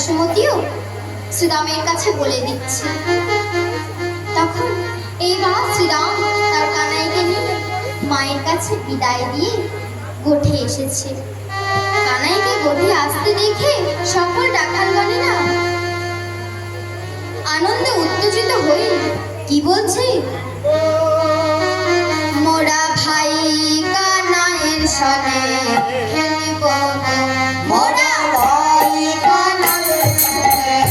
সুমতিও শ্রীরামের কাছে বলে দিচ্ছে। তখন এইবার শ্রীরাম তার কানাইকে নিয়ে মায়ের কাছে বিদায় দিয়ে গোঠে এসেছে। কানাইকে গোঠে আসতে দেখে সকল রাখালগণেরা আনন্দে উত্তেজিত হয়ে কি বলছে, মোরা ভাই কানাইয়ের সনে খেলিব, মোরা ভাই কানাইয়ের সনে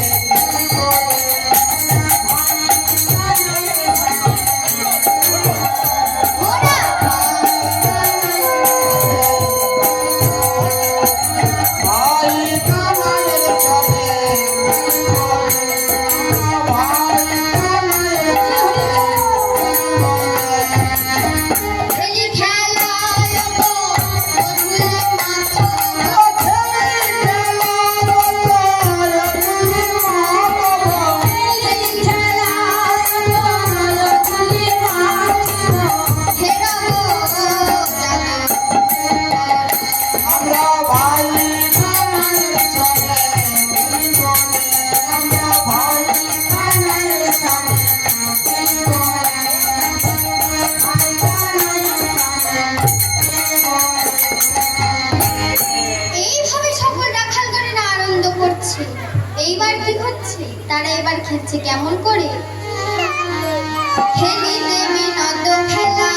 এইবার কি হচ্ছে, তারা এবার খেলছে কেমন করে, খেলিতে বিনোদ খেলা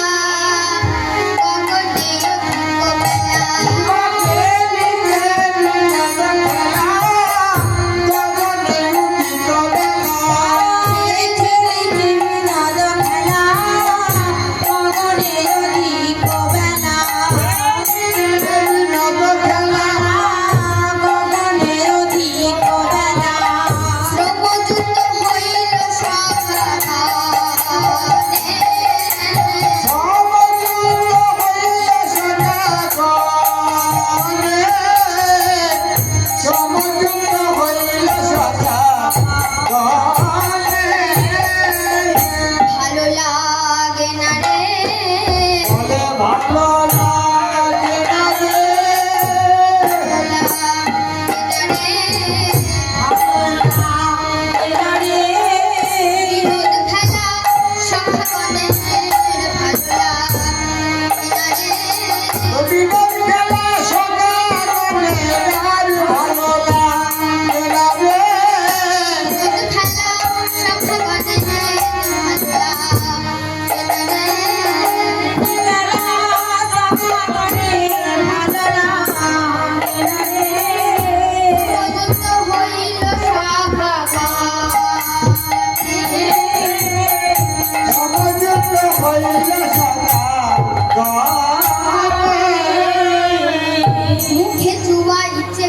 মুখে চুয়া ইচ্ছে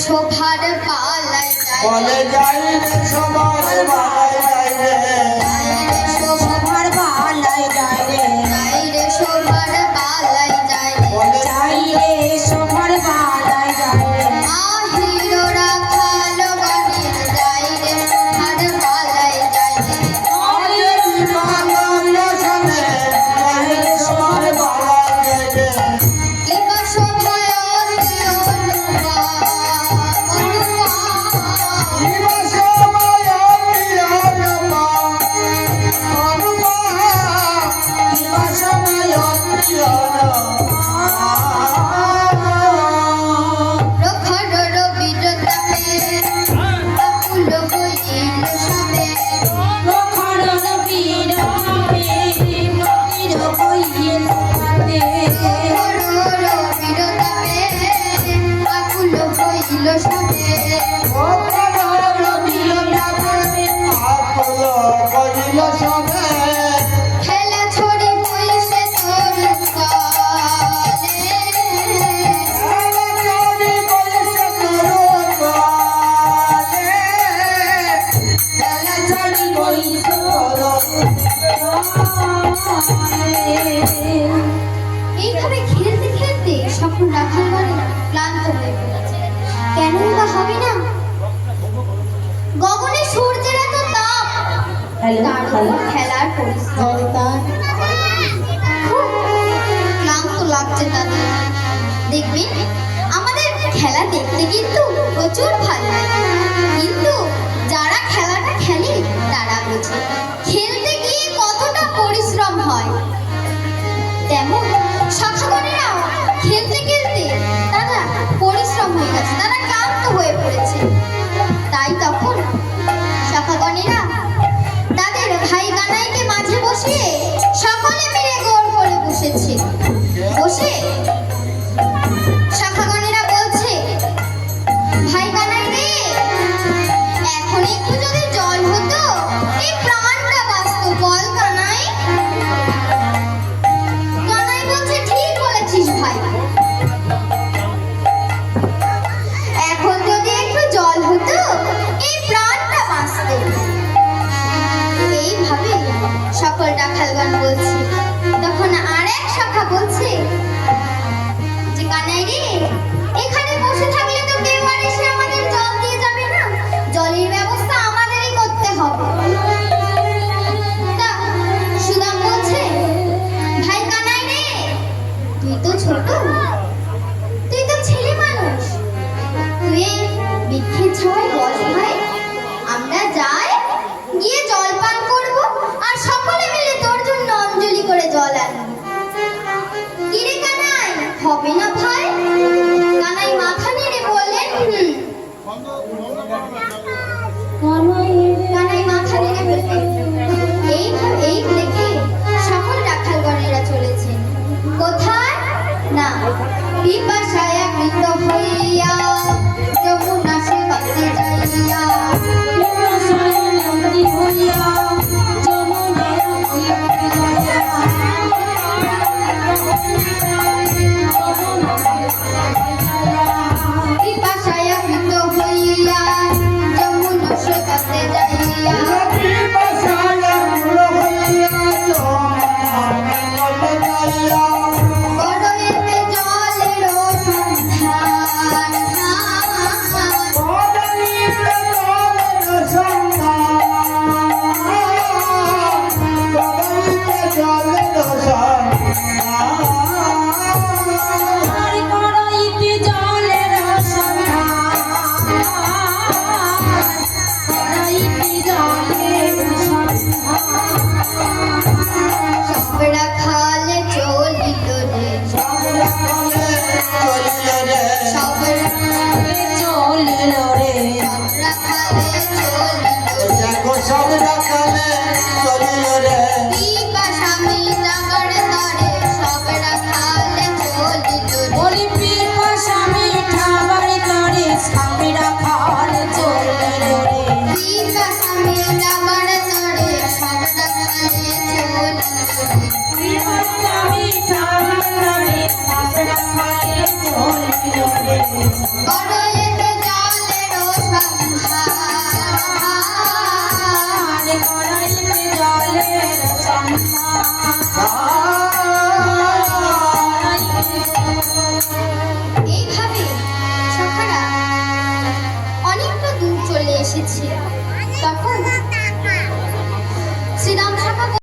শোভার পালাই বলে যাই রে শোভার পালাই যাই রে শোভার পালাই যাই রে যাই রে শোভার পালাই যাই রে বলে যাই রে শোভার পালাই যাই রে আহিরো রাখাল গণের যাই রে শোভার পালাই যাই রে আরে বিমানন্দ সনে যাই রে শোভার পালাই যাই রে কিবা শোভায় অনুপা ভালো করিল সবে খেলা ছড়ি বইসে তোর এইভাবে খেলতে খেলতে সকল রাখালগণ ক্লান্ত হয়ে পড়েছে। কেনই বা হবে না? গগনে সূর্যের এত তাপ, তার উপর খেলার পরিশ্রম, খুব ক্লান্ত লাগছে তাদের। দেখবেন আমাদের খেলা দেখতে কিন্তু প্রচুর ভালো লাগে, কিন্তু যারা খেলাটা খেলে তারা বোঝে খেলতে গিয়ে কতটা পরিশ্রম হয়। তেমন শাখাগণেরাও খেলতে খেলতে তারা পরিশ্রম হয়ে গেছে, তারা ক্লান্ত হয়ে পড়েছে। তাই তখন শাখাগণেরা তাদের ভাই কানাইকে মাঝে বসিয়ে সকলে মিলে গোল করে বসেছে। বসে শাখাগণেরা বলছে, ভাই কানাই রে, এখন একটু যদি জল হতো এই প্রাণটা বাঁচত, বল কানাই। কানাই বলছে, ঠিক বলেছিস ভাই, এখন যদি একটু জল হতো এই প্রাণটা বাঁচত। এইভাবে সকল রাখালগণ বলছে। তখন আর এক শাখা বলছে যে, কানাই রে, এখানে বসে থাকলে তো কেউ আর এসে আমাদের জল দিয়ে যাবে না, জলের ব্যবস্থা আমাদেরই করতে হবে। তা সুদাম বলছে, ভাই কানাই রে, তুই তো ছোট, তুই তো ছেলে মানুষ, তুই বৃক্ষের ছায়ায় বস ভাই, আমরা যাই গিয়ে জল পান করব আর সকলে মিলে তোর জন্য অঞ্জলি করে জল আনবো। কি রে কানাই, হবে না ভাই? কানাই মাথা নেড়ে বললেন, কানাই মাথা নেড়ে বললেন। এই দেখে সকল রাখালগণেরা চলেছেন কোথায় না, পিপাসায় মৃত হইয়া যমুনা সে পাতে যাইয়া। পিপাসায় মৃত হইয়া যমুনা সে পাতে যাইয়া। বড়ইতে জলের সন্ধান, সব রাখালে চলিল রে, সব রাখালে চলিল রে। সব রাখালে চলিল রে পিপাসা মিটাবার তরে সব রাখালে চলিল রে। বলি পিপাসা মিটাবার তরে সব রাখালে চলিল রে। পিপাসা মিটাবার তরে সব রাখালে চলিল রে। পিপাসা মিটাবার তরে সব রাখালে চলিল রে। বড়ইতে জলের সন্ধান, কড়াইতে জলের সন্ধান।